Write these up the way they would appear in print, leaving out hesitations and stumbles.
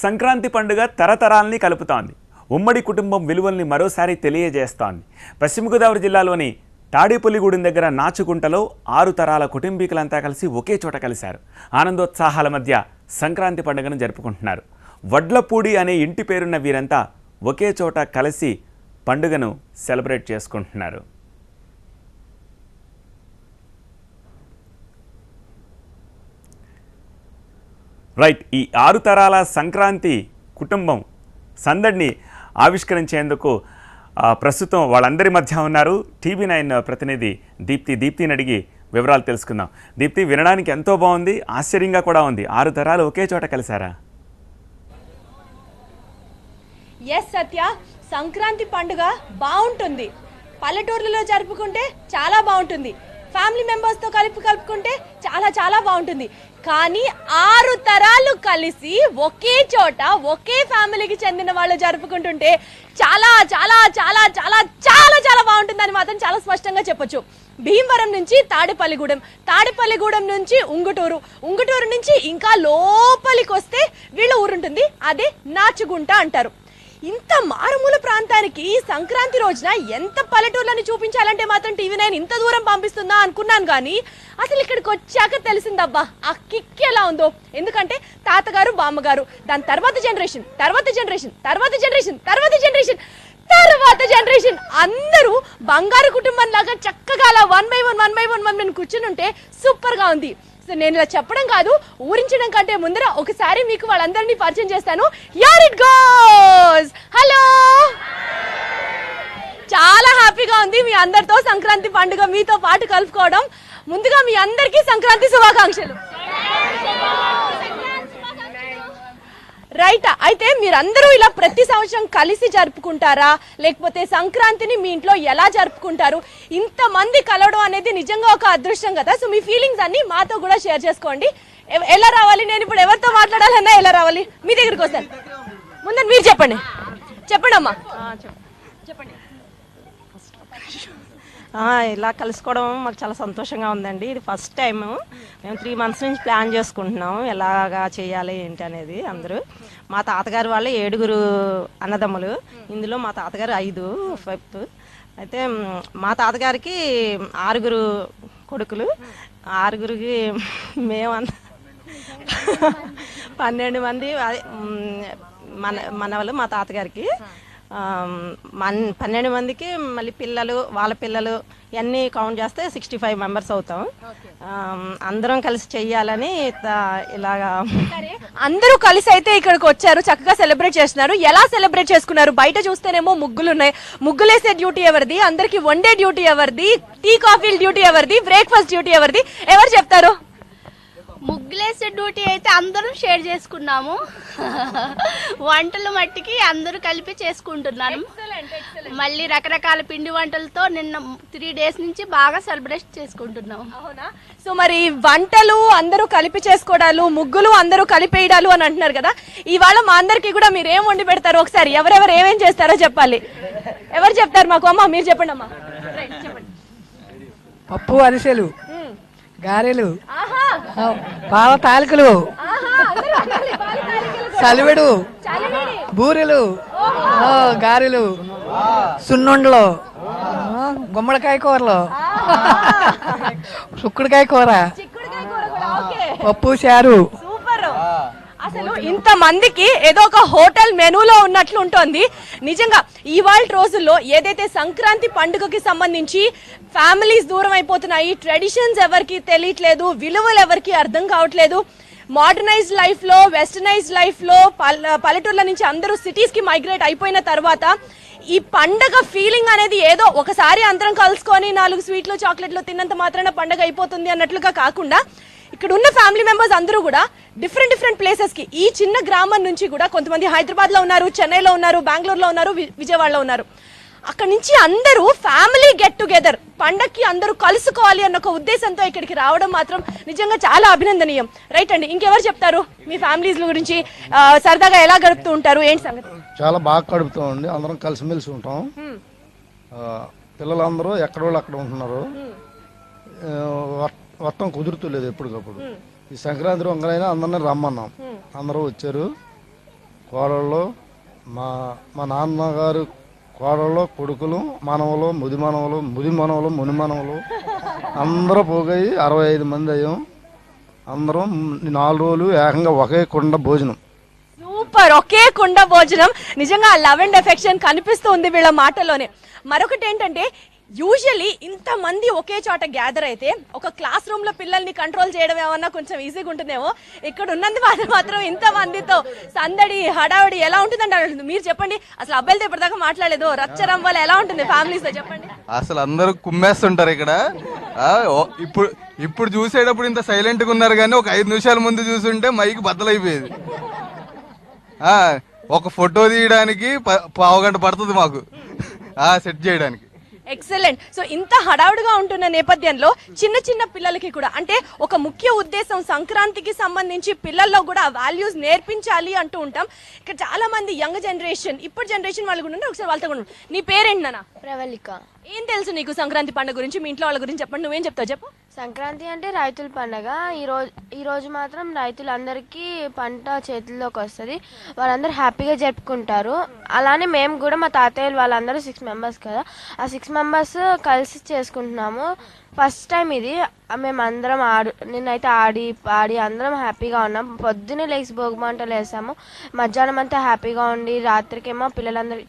సంక్రాంతి పండుగ తరతరాల్ని కలుపుతోంది. ఉమ్మడి కుటుంబం విలువల్ని మరోసారి తెలియజేస్తోంది. పశ్చిమ గోదావరి జిల్లాలోని తాడేపల్లిగూడెం దగ్గర నాచుకుంటలో 6 తరాల కుటుంబీకులంతా కలిసి ఒకే చోట కలిశారు. ఆనందోత్సాహాల మధ్య సంక్రాంతి పండుగను జరుపుకుంటున్నారు. వడ్లపూడి అనే ఇంటి పేరున్న వీరంతా ఒకే చోట కలిసి పండుగను సెలబ్రేట్ చేసుకుంటున్నారు. రైట్, ఈ 6 తరాల సంక్రాంతి కుటుంబం సందడిని ఆవిష్కరించేందుకు ప్రస్తుతం వాళ్ళందరి మధ్య ఉన్నారు TV9 ప్రతినిధి దీప్తిని అడిగి వివరాలు తెలుసుకుందాం. దీప్తి, వినడానికి ఎంతో బాగుంది, ఆశ్చర్యంగా కూడా ఉంది. 6 తరాలు ఒకే చోట కలిసారా? ఎస్ సత్య, సంక్రాంతి పండుగ బాగుంటుంది. పల్లెటూర్లలో జరుపుకుంటే చాలా బాగుంటుంది. ఫ్యామిలీ మెంబర్స్తో కలుపుకుంటే చాలా చాలా బాగుంటుంది. కానీ 6 తరాలు కలిసి ఒకే చోట ఒకే ఫ్యామిలీకి చెందిన వాళ్ళు జరుపుకుంటుంటే చాలా చాలా చాలా చాలా చాలా చాలా బాగుంటుందని మాత్రం చాలా స్పష్టంగా చెప్పొచ్చు. భీమవరం నుంచి తాడేపల్లిగూడెం నుంచి ఉంగుటూరు నుంచి ఇంకా లోపలికి వస్తే వీళ్ళ ఊరుంటుంది, అదే నాచుగుంట అంటారు. ఇంత మారుమూల ప్రాంతానికి సంక్రాంతి రోజున ఎంత పల్లెటూర్లని చూపించాలంటే మాత్రం TV9 ఇంత దూరం పంపిస్తుందా అనుకున్నాను. కానీ అసలు ఇక్కడికి వచ్చాక తెలిసిందబ్బా ఆ కిక్ ఎలా ఉందో. ఎందుకంటే తాతగారు, బామ్మగారు, దాని తర్వాత జనరేషన్ అందరూ బంగారు కుటుంబం లాగా చక్కగా అలా వన్ బై వన్ కూర్చుని ఉంటే సూపర్ గా ఉంది. నేను ఇలా చెప్పడం కాదు, ఊరించడం కంటే ముందర ఒకసారి మీకు వాళ్ళందరినీ పరిచయం చేస్తాను. Here it goes. హలో, చాలా హ్యాపీగా ఉంది మీ అందరితో సంక్రాంతి పండుగ మీతో పాటు కలుపుకోవడం. ముందుగా మీ అందరికీ సంక్రాంతి శుభాకాంక్షలు. రైట్, అయితే మీరందరూ ఇలా ప్రతి సంవత్సరం కలిసి జరుపుకుంటారా, లేకపోతే సంక్రాంతిని మీ ఇంట్లో ఎలా జరుపుకుంటారు? ఇంతమంది కలవడం అనేది నిజంగా ఒక అదృష్టం కదా. సో మీ ఫీలింగ్స్ అన్ని మాతో కూడా షేర్ చేసుకోండి. ఎలా రావాలి? నేను ఇప్పుడు ఎవరితో మాట్లాడాలన్నా ఎలా రావాలి? మీ దగ్గరికి వస్తాను. ముందు మీరు చెప్పండి అమ్మా. చెప్పండి. ఇలా కలుసుకోవడం మాకు చాలా సంతోషంగా ఉందండి. ఇది ఫస్ట్ టైం. మేము 3 months నుంచి ప్లాన్ చేసుకుంటున్నాం ఎలాగా చేయాలి ఏంటి అనేది. అందరూ మా తాతగారు వాళ్ళు 7 అన్నదమ్ములు. ఇందులో మా తాతగారు 5 అయితే మా తాతగారికి 6 కొడుకులు. 6కి మేమంతా 12 మంది మనవలు మా తాతగారికి. 12 మందికి మళ్ళీ వాళ్ళ పిల్లలు ఇవన్నీ కౌంట్ చేస్తే 65 members అవుతాం. అందరం కలిసి చెయ్యాలని ఇలాగా అందరూ కలిసి అయితే ఇక్కడికి వచ్చారు, చక్కగా సెలబ్రేట్ చేస్తున్నారు. ఎలా సెలబ్రేట్ చేసుకున్నారు? బయట చూస్తేనేమో ముగ్గులు ఉన్నాయి. ముగ్గులేసే డ్యూటీ ఎవరిది? అందరికి వండే డ్యూటీ ఎవరిది? టీ కాఫీల డ్యూటీ ఎవరిది? బ్రేక్ఫాస్ట్ డ్యూటీ ఎవరిది? ఎవరు చెప్తారు? ముగ్గులేసే డ్యూటీ అయితే అందరం షేర్ చేసుకున్నాము. వంటలు మట్టికి అందరూ కలిపి చేసుకుంటున్నాను. మళ్ళీ రకరకాల పిండి వంటలతో నిన్న 3 days నుంచి బాగా సెలబ్రేట్ చేసుకుంటున్నాము. అవునా? సో మరి వంటలు అందరూ కలిపి చేసుకోవడాలు, ముగ్గులు అందరూ కలిపేయడాలు అని అంటున్నారు కదా. ఇవాళ మా అందరికి కూడా మీరు ఏం వండి పెడతారు? ఒకసారి ఎవరెవరు ఏమేం చేస్తారో చెప్పాలి. ఎవరు చెప్తారు మాకు? అమ్మా మీరు చెప్పండి. అమ్మా చెప్పండి. పప్పు, అరిసెలు, గారెలు, పాల తాలికలు, సలివిడు, బూరెలు, గారెలు, సున్నుండలు, గుమ్మడికాయ కూరలు, చుక్కుడుకాయ కూర, పప్పు చారు. అసలు ఇంత మందికి ఏదో ఒక హోటల్ మెనూలో ఉన్నట్లు ఉంటుంది. నిజంగా ఇవాళ రోజుల్లో ఏదైతే సంక్రాంతి పండుగకి సంబంధించి ఫ్యామిలీస్ దూరం అయిపోతున్నాయి, ట్రెడిషన్స్ ఎవరికి తెలియట్లేదు, విలువలు ఎవరికి అర్థం కావట్లేదు. మోడర్నైజ్డ్ లైఫ్లో, వెస్టర్నైజ్డ్ లైఫ్లో పల్లెటూర్ల నుంచి అందరూ సిటీస్కి మైగ్రేట్ అయిపోయిన తర్వాత ఈ పండగ ఫీలింగ్ అనేది ఏదో ఒకసారి అందరం కలుసుకొని 4 స్వీట్లు చాక్లెట్లు తిన్నంత మాత్రాన పండగ అయిపోతుంది అన్నట్లుగా కాకుండా ఇక్కడ ఉన్న ఫ్యామిలీ మెంబర్స్ అందరూ కూడా డిఫరెంట్ ప్లేసెస్కి, ఈ చిన్న గ్రామం నుంచి కూడా కొంతమంది హైదరాబాద్లో ఉన్నారు, చెన్నైలో ఉన్నారు, బెంగళూరులో ఉన్నారు, విజయవాడలో ఉన్నారు. అక్కడ నుంచి అందరూ ఫ్యామిలీ గెట్ టుగెదర్ పండక్కి అందరూ కలుసుకోవాలి అన్న ఒక ఉద్దేశంతో ఇక్కడికి రావడం మాత్రం నిజంగా చాలా అభినందనీయం. రైట్ అండి, ఇంకెవరు చెప్తారు మీ ఫ్యామిలీస్ గురించి? సరదాగా ఎలా గడుపుతూ ఉంటారు? ఏంటి సంగతి? చాలా బాగా గడుపుతామండి. అందరం కలిసిమెలిసి ఉంటాం. పిల్లలందరూ ఎక్కడ వాళ్ళు అక్కడ ఉంటున్నారు. మొత్తం కుదురుతలేదు ఎప్పటికప్పుడు. ఈ సంక్రాంతి వంగలైనా అందరినీ రమ్మన్నాం, అందరూ వచ్చారు. కోడళ్ళు, మా మా నాన్నగారు కోడళ్ళు, కొడుకులు, మనవలు, ముది మనవలు, ముని మనవలు అందరూ పోగయి 65 మంది అయ్యాం. అందరం 4 రోజులు ఏకంగా ఒకే కుండ భోజనం. సూపర్, ఒకే కుండ భోజనం. నిజంగా లవ్ అండ్ ఎఫెక్షన్ కనిపిస్తుంది వీళ్ళ మాటలోనే. మరొకటి ఏంటంటే యూజువల్లీ ఇంతమంది ఒకే చోట గ్యాదర్ అయితే ఒక క్లాస్ రూమ్ లో పిల్లల్ని కంట్రోల్ చేయడం ఏమన్నా కొంచెం ఈజీగా ఉంటుందేమో. ఇక్కడ ఉన్నందు మాత్రం ఇంతమందితో సందడి హడావడి ఎలా ఉంటుందంటే అడుగుతుంది. మీరు చెప్పండి, అసలు అబ్బాయిలతో ఇప్పటిదాకా మాట్లాడలేదు, రచ్చరంబాలు ఎలా ఉంటుంది ఫ్యామిలీస్ తో చెప్పండి. అసలు అందరూ కుమ్మేస్తుంటారు ఇక్కడ. ఇప్పుడు చూసేటప్పుడు ఇంత సైలెంట్ గా ఉన్నారు, కానీ ఒక 5 నిమిషాల ముందు చూసుంటే మైక్ బద్దలైపోయేది. ఒక ఫోటో తీయడానికి 1/2 గంట పడుతుంది మాకు సెట్ చేయడానికి. ఎక్సలెంట్. సో ఇంత హడావుడిగా ఉంటున్న నేపథ్యంలో చిన్న చిన్న పిల్లలకి కూడా, అంటే ఒక ముఖ్య ఉద్దేశం సంక్రాంతికి సంబంధించి పిల్లల్లో కూడా వాల్యూస్ నేర్పించాలి అంటూ ఉంటాం. ఇక్కడ చాలా మంది యంగ్ జనరేషన్, ఇప్పుడు జనరేషన్ వాళ్ళు కూడా ఉన్నారు. ఒకసారి వాళ్ళతో కూడా నీ పేరేంటి నాన్న? ప్రవళిక. ఏం తెలుసు నీకు సంక్రాంతి పండుగ గురించి? మీ ఇంట్లో వాళ్ళ గురించి చెప్పండి. నువ్వేం చెప్తావు చెప్పు. సంక్రాంతి అంటే రైతుల పండగ. ఈరోజు మాత్రం రైతులందరికీ పంట చేతుల్లోకి వస్తుంది, వాళ్ళందరూ హ్యాపీగా జరుపుకుంటారు. అలానే మేము కూడా మా తాతయ్యలు వాళ్ళందరూ 6 మెంబర్స్ కదా, ఆ 6 మెంబర్స్ కలిసి చేసుకుంటున్నాము. ఫస్ట్ టైం ఇది. మేమందరం నిన్నైతే ఆడి పాడి అందరం హ్యాపీగా ఉన్నాం. పొద్దున్నే లేచి భోగిమంటలు వేసాము, మధ్యాహ్నం అంతా హ్యాపీగా ఉండి రాత్రికేమో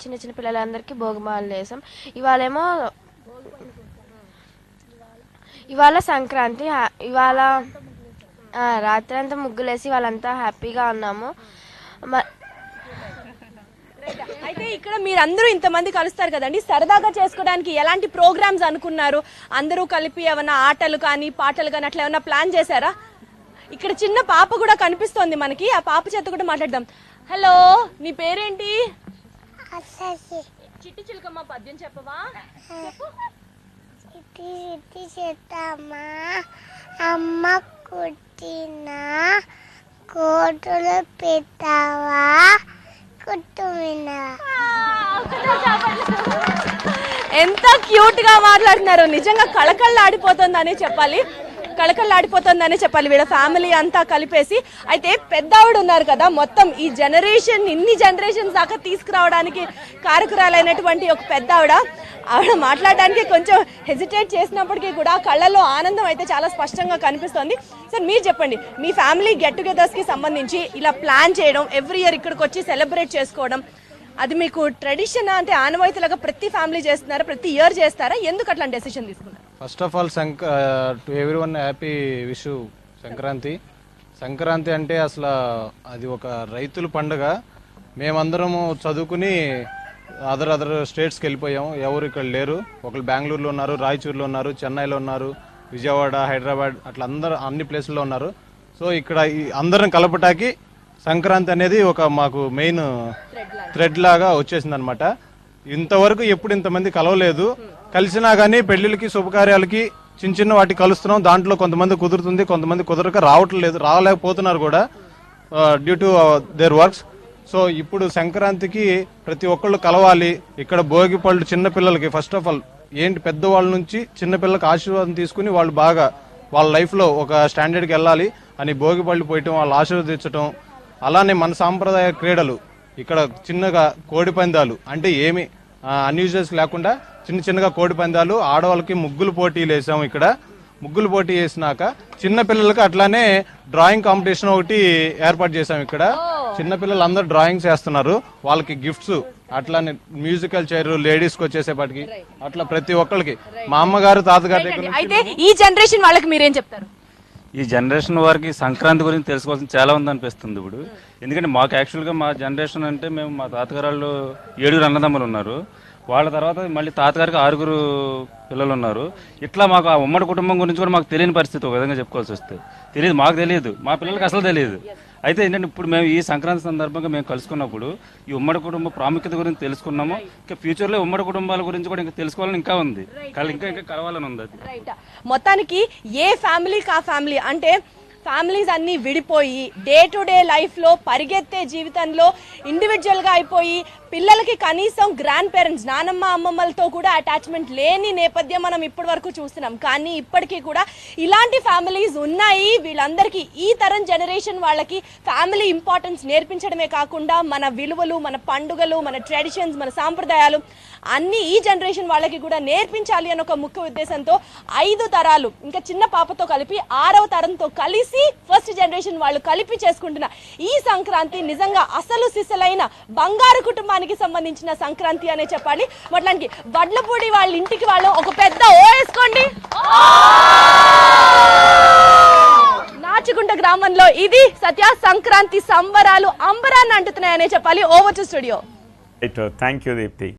చిన్న చిన్న పిల్లలందరికీ భోగిమాలు వేసాం. ఇవాళ సంక్రాంతి. ఇవాళ రాత్రి అంతా ముగ్గులేసి వాళ్ళంతా హ్యాపీగా ఉన్నాము. అయితే ఇక్కడ మీరందరూ ఇంతమంది కలుస్తారు కదండి, సరదాగా చేసుకోవడానికి ఎలాంటి ప్రోగ్రామ్స్ అనుకున్నారు? అందరూ కలిపి ఏమన్నా ఆటలు కానీ పాటలు కానీ అట్లా ఏమన్నా ప్లాన్ చేశారా? ఇక్కడ చిన్న పాప కూడా కనిపిస్తోంది మనకి, ఆ పాప చేత కూడా మాట్లాడదాం. హలో, నీ పేరేంటి? చిట్టి చిలకమ్మ పద్యం చెప్పవా? చిట్టి చెత్తమ్మా అమ్మ కుట్టిన కోటులు పెట్టావా కుట్టుమినా. ఎంత క్యూట్ గా మాట్లాడుతున్నారు. నిజంగా కళకళలాడిపోతుందని చెప్పాలి, కళకళలాడిపోతుందనే చెప్పాలి వీళ్ళ ఫ్యామిలీ అంతా కలిపేసి. అయితే పెద్దావిడ ఉన్నారు కదా, మొత్తం ఈ జనరేషన్, ఇన్ని జనరేషన్స్ దాకా తీసుకురావడానికి కారకురాలైనటువంటి ఒక పెద్దావిడ. ఆవిడ మాట్లాడడానికి కొంచెం హెజిటేట్ చేసినప్పటికీ కూడా కళ్ళల్లో ఆనందం అయితే చాలా స్పష్టంగా కనిపిస్తోంది. సార్ మీరు చెప్పండి, మీ ఫ్యామిలీ గెట్ టుగెదర్స్కి సంబంధించి ఇలా ప్లాన్ చేయడం, ఎవ్రీ ఇయర్ ఇక్కడికి వచ్చి సెలబ్రేట్ చేసుకోవడం, అది మీకు ట్రెడిషన్ అంటే ఆనవాయితీలాగా ప్రతి ఫ్యామిలీ చేస్తున్నారా, ప్రతి ఇయర్ చేస్తారా? ఎందుకు అట్లాంటి డెసిషన్ తీసుకున్నారు? First of all to everyone happy విషు సంక్రాంతి. సంక్రాంతి అంటే అసలు అది ఒక రైతుల పండుగ. మేమందరము చదువుకుని అదర్ స్టేట్స్కి వెళ్ళిపోయాము, ఎవరు ఇక్కడ లేరు. ఒకళ్ళు బెంగళూరులో ఉన్నారు, రాయచూరులో ఉన్నారు, చెన్నైలో ఉన్నారు, విజయవాడ, హైదరాబాద్ అట్లా అన్ని ప్లేసుల్లో ఉన్నారు. సో ఇక్కడ అందరం కలపటానికి సంక్రాంతి అనేది ఒక మాకు మెయిన్ థ్రెడ్ లాగా వచ్చేసింది అనమాట. ఇంతవరకు ఎప్పుడు ఇంతమంది కలవలేదు. కలిసినా కానీ పెళ్లిళ్ళకి, శుభకార్యాలకి, చిన్న చిన్న వాటికి కలుస్తున్నాం. దాంట్లో కొంతమంది కుదురుతుంది, కొంతమంది కుదరక రాలేకపోతున్నారు కూడా due to their works. So ఇప్పుడు సంక్రాంతికి ప్రతి ఒక్కళ్ళు కలవాలి. ఇక్కడ భోగి పళ్ళు చిన్నపిల్లలకి ఫస్ట్ ఆఫ్ ఆల్ ఏంటి, పెద్దవాళ్ళ నుంచి చిన్నపిల్లలకి ఆశీర్వాదం తీసుకుని వాళ్ళు బాగా వాళ్ళ లైఫ్లో ఒక స్టాండర్డ్కి వెళ్ళాలి అని భోగి పళ్ళు పోయటం, వాళ్ళు ఆశీర్వదించడం. అలానే మన సాంప్రదాయ క్రీడలు ఇక్కడ చిన్నగా కోడి పందాలు, అంటే ఏమి అన్యూజువల్స్ లేకుండా చిన్నగా కోడి పందాలు, ఆడవాళ్ళకి ముగ్గులు పోటీలు వేసాము. ఇక్కడ ముగ్గులు పోటీ వేసినాక చిన్నపిల్లలకి అట్లానే డ్రాయింగ్ కాంపిటీషన్ ఒకటి ఏర్పాటు చేసాం. ఇక్కడ చిన్నపిల్లలు అందరూ డ్రాయింగ్స్ వేస్తున్నారు, వాళ్ళకి గిఫ్ట్స్, అట్లానే మ్యూజికల్ చైర్ లేడీస్కి వచ్చేసేపటికి అట్లా ప్రతి ఒక్కరికి. మా అమ్మగారు, తాతగారి దగ్గర. అయితే ఈ జనరేషన్ వాళ్ళకి మీరేం చెప్తారు? ఈ జనరేషన్ వారికి సంక్రాంతి గురించి తెలుసుకోవాల్సిన చాలా ఉంది అనిపిస్తుంది ఇప్పుడు. ఎందుకంటే మాకు యాక్చువల్గా మా జనరేషన్ అంటే మేము, మా తాతగారు వాళ్ళు 7 అన్నదమ్ములు ఉన్నారు. వాళ్ళ తర్వాత మళ్ళీ తాతగారికి 6 పిల్లలు ఉన్నారు. ఇట్లా మాకు ఆ ఉమ్మడి కుటుంబం గురించి కూడా మాకు తెలియని పరిస్థితి ఒక విధంగా చెప్పుకోవాల్సి వస్తే. తెలియదు, మాకు తెలియదు, మా పిల్లలకి అసలు తెలియదు. అయితే ఏంటంటే ఇప్పుడు మేము ఈ సంక్రాంతి సందర్భంగా మేము కలుసుకున్నప్పుడు ఈ ఉమ్మడి కుటుంబ ప్రాముఖ్యత గురించి తెలుసుకున్నాము. ఇంకా ఫ్యూచర్లో ఉమ్మడి కుటుంబాల గురించి కూడా ఇంకా తెలుసుకోవాలని ఇంకా ఉంది, ఇంకా కలవాలని ఉంది. అది మొత్తానికి ఏ ఫ్యామిలీకి ఆ ఫ్యామిలీ, అంటే ఫ్యామిలీస్ అన్నీ విడిపోయి డే టు డే లైఫ్లో పరిగెత్తే జీవితంలో ఇండివిజువల్గా అయిపోయి పిల్లలకి కనీసం గ్రాండ్ పేరెంట్స్ నానమ్మ అమ్మమ్మలతో కూడా అటాచ్మెంట్ లేని నేపథ్యం మనం ఇప్పటి వరకు చూస్తున్నాం. కానీ ఇప్పటికీ కూడా ఇలాంటి ఫ్యామిలీస్ ఉన్నాయి. వీళ్ళందరికీ ఈ తరం జనరేషన్ వాళ్ళకి ఫ్యామిలీ ఇంపార్టెన్స్ నేర్పించడమే కాకుండా మన విలువలు, మన పండుగలు, మన ట్రెడిషన్స్, మన సాంప్రదాయాలు అన్నీ ఈ జనరేషన్ వాళ్ళకి కూడా నేర్పించాలి అని ఒక ముఖ్య ఉద్దేశంతో 5 తరాలు ఇంకా చిన్న పాపతో కలిపి 6వ తరంతో కలిసి ఫస్ట్ జనరేషన్ వాళ్ళు కలిపి చేసుకుంటున్న ఈ సంక్రాంతి నిజంగా అసలు సిసలైన బంగారు కుటుంబానికి సంబంధించిన సంక్రాంతి అనే చెప్పాలి. మొత్తానికి వడ్లపూడి వాళ్ళ ఇంటికి వాళ్ళు ఒక పెద్ద ఓ వేసుకోండి. నాచుకుంట గ్రామంలో ఇది సత్య సంక్రాంతి సంబరాలు అంబరాన్ని అంటున్నాయనే చెప్పాలి. Over to studio. Thank you Deepti.